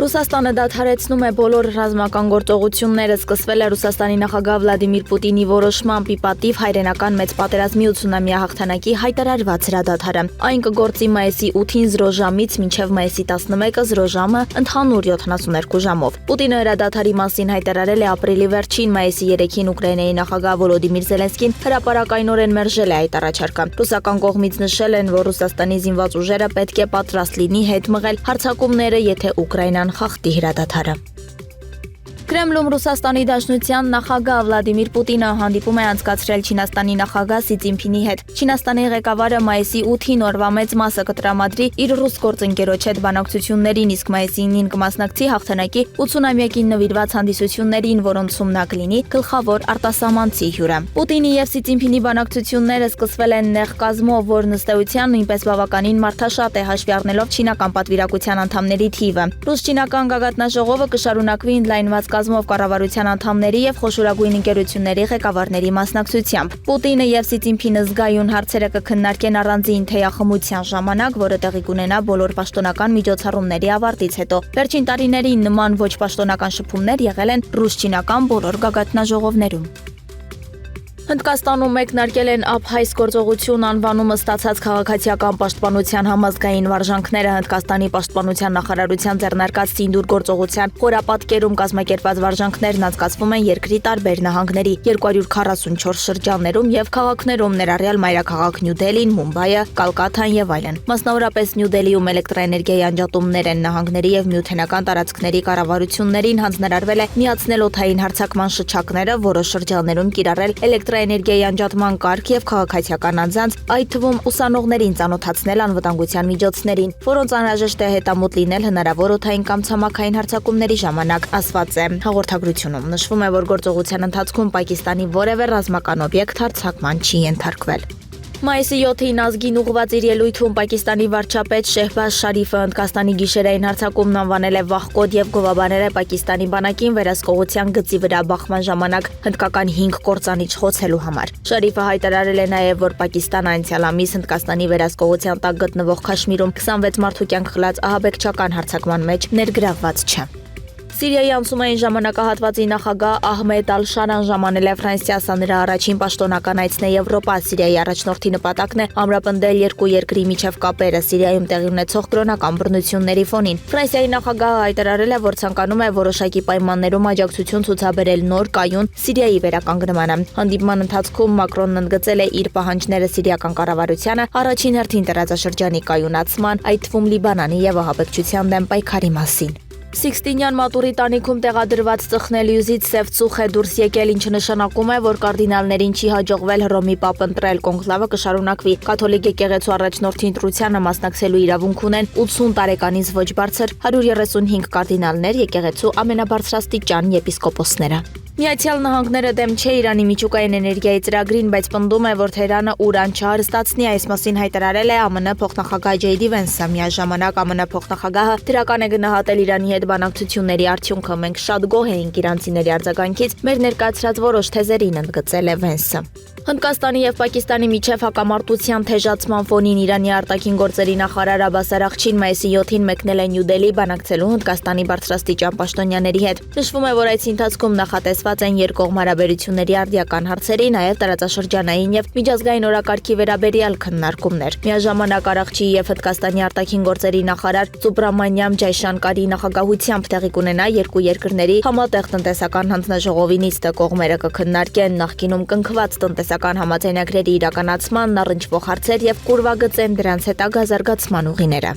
Ռուսաստանը դադարեցնում է բոլոր ռազմական գործողությունները, սկսվել է Ռուսաստանի նախագահ Վլադիմիր Պուտինի որոշմամբ ի պատիվ հայրենական մեծ պատերազմի 80-ամյա հաղթանակի հայտարարված հրադադարը։ Այն կգործի մայիսի 8-ին 0 ժամից մինչև մայիսի 11-ը 0 ժամը ընդհանուր 72 ժամով։ Պուտինը հրադադարի մասին հայտարարել է ապրիլի վերջին, մայիսի 3-ին Ուկրաինայի նախագահ Վոլոդիմիր Զելենսկին հրապարակայնորեն մերժել է այդ առաջարկը։ Ռուսական կողմից նշել են, որ Ռուսաստանի զինված ուժերը պետք է պատրաստ լինի հետ մղել հարձակումները, եթե Ուկրաինան խախտի հրադադարը։ Կրեմլում Ռուսաստանի Դաշնության նախագահ Վլադիմիր Պուտինը հանդիպում է անցկացրել Չինաստանի նախագահ Սի Ցզինփինի հետ։ Չինաստանի ղեկավարը մայիսի 8-ին օրվա մեծ մասը կտրամադրի իր ռուս գործընկերոջ հետ բանակցություններին, իսկ մայիսի 9-ին կմասնակցի հաղթանակի 80-ամյակին նվիրված հանդիսություններին, որոնցում նա կլինի գլխավոր արտասահմանցի հյուրը։ Պուտինի եւ Սի Ցզինփինի բանակցությունները սկսվել են նեղ կազմով, որն ըստ էության նույնպես բավականին մարդաշատ է, հաշվի առնելով չինական պատվիրակության անդամների թիվը։ Ռուս-չինական գագաթնաժողովը կշարունակվի ընդլայնված կազմով կառավարության անդամների եւ խոշորագույն ընկերությունների ղեկավարների մասնակցությամբ։ Պուտինը եւ Սի Ցզինփինը զգայուն հարցերը կքննարկեն առանձին թեյախմության ժամանակ, որը տեղի կունենա բոլոր պաշտոնական միջոցառումների ավարտից հետո։ Վերջին տարիներին նման ոչ պաշտոնական շփումներ եղել են ռուս-չինական բոլոր գագաթնաժողովներում։ Հնդկաստանում մեկնարկել են ափհայս գործողություն անվանումը ստացած քաղաքացիական պաշտպանության համազգային վարժանքները։ Հնդկաստանի պաշտպանության նախարարության ձեռնարկած Սինդուր գործողության խորապատկերում կազմակերպված վարժանքներն անցկացվում են երկրի տարբեր նահանգների 244 շրջաններում եւ քաղաքներում, ներառյալ մայրաքաղաք Նյու Դելին, Մումբայը, Կալկաթան եւ այլն։ Մասնավորապես Նյու Դելիում էլեկտրաէներգիայի անջատումներ են, նահանգների եւ միութենական տարածքների կառավարություններին հանձնարարվել է միացնել օդային հարձակման շչակները, որոշ շրջաններում կիրառել էներգիայի անջատման կարգ եւ քաղաքացիական անձանց, այդ թվում ուսանողներին ծանոթացնել անվտանգության միջոցներին, որոնց անհրաժեշտ է հետամուտ լինել հնարավոր օդային կամ ցամաքային հարձակումների ժամանակ, ասված է հաղորդագրությունում։ Նշվում է, որ գործողության ընթացքում Պակիստանի որևէ ռազմական օբյեկտ հարձակման չի ենթարկվել։ Մայիսի 7-ին ազգին ուղղված իր ելույթում Պակիստանի վարչապետ Շեհբազ Շարիֆը Հնդկաստանի գիշերային հարձակումն անվանել է վախկոտ եւ գովաբանել է Պակիստանի բանակին վերահսկողության գծի վրա բախման ժամանակ հնդկական 5 կործանիչ խոցելու համար։ Շարիֆը հայտարարել է նաեւ, որ Պակիստանը անցյալ ամիս Հնդկաստանի վերահսկողության տակ գտնվող Քաշմիրում 26 մարդու կյանք խլած ահաբեկչական հարձակման մեջ ներգրավված չէ։ Սիրիայի անցումային ժամանակահատվածի նախագահ Ահմեդ Ալ-Շարան ժամանել է Ֆրանսիա, սա նրա առաջին պաշտոնական այցն է Եվրոպա։ Սիրիայի առաջնորդի նպատակն է ամրապնդել երկու երկրի միջև կապերը Սիրիայում տեղի ունեցող կրոնական բռնությունների ֆոնին։ Ֆրանսիայի նախագահը հայտարարել է, որ ցանկանում է որոշակի պայմաններում աջակցություն ցուցաբերել նոր կայուն Սիրիայի վերականգնմանը։ Հանդիպման ընթացքում Մակրոնն ընդգծել է իր պահանջները սիրիական կառավարությանը առաջին հերթին տարածաշրջանի կայունացման, այդ թվում Լիբանանի եւ ահաբեկչության դեմ պայքարի մասին։ Սիքստինյան մատուրի տանիքում տեղադրված ծխնելյուզից սև ծուխ է դուրս եկել, ինչը նշանակում է, որ կարդինալներին չի հաջողվել Հռոմի պապ ընտրել։ Կոնկլավը կշարունակվի։ Կաթոլիկ եկեղեցու առաջնորդի ընտրությանը մասնակցելու իրավունք ունեն 80 տարեկանից ոչ բարձր 135 կարդինալներ, եկեղեցու ամենաբարձրաստիճան եպիսկոպոսները։ Միացյալ Նահանգները դեմ չէ Իրանի միջուկային էներգիայի ծրագրին, բայց պնդում է, որ Թեհրանը ուրան չհարստացնի, այս մասին հայտարարել է ԱՄՆ փոխնախագահ Ջեյ Դի Վենսը։ Միաժամանակ ԱՄՆ փոխնախագահը դրական է գնահատել Իրանի հետ բանակցությունների արդյունքը։ Մենք շատ գոհ էինք իրանցիների արձագանքից, մեր ներկայացրած որոշ թեզերին, ընդգծել է Վենսը։ Հնդկաստանի եւ Պակիստանի միջև հակամարտության թեժացման ֆոնին Իրանի արտաքին գործերի նախարար Աբբաս Արաղչին մայիսի 7-ին մեկնել է Նյու Դելհի բանակցելու Հնդկաստանի բարձրաստիճան պաշտոնյաների հետ։ Նշվում է, որ այցի ընթացքում նախատեսված են երկկողմ հարաբերությունների արդիական հարցերի, նաեւ տարածաշրջանային եւ միջազգային օրակարգի վերաբերյալ քննարկումներ։ Միաժամանակ Արաղչիի եւ Հնդկաստանի արտաքին գործերի նախարար Սուբրամանյամ Ջայշանկարի նախագահությամբ տեղի կունենա երկու երկրների համատեղ տնտեսական հանձնաժողովի նիստը։ Կողմերը կքննարկեն նախկինում կնքված տնտեսական համաձայնագրերի իրականացման առնչվող հարցեր եւ կուրվագծեն դրանց հետագա զարգացման ուղիները։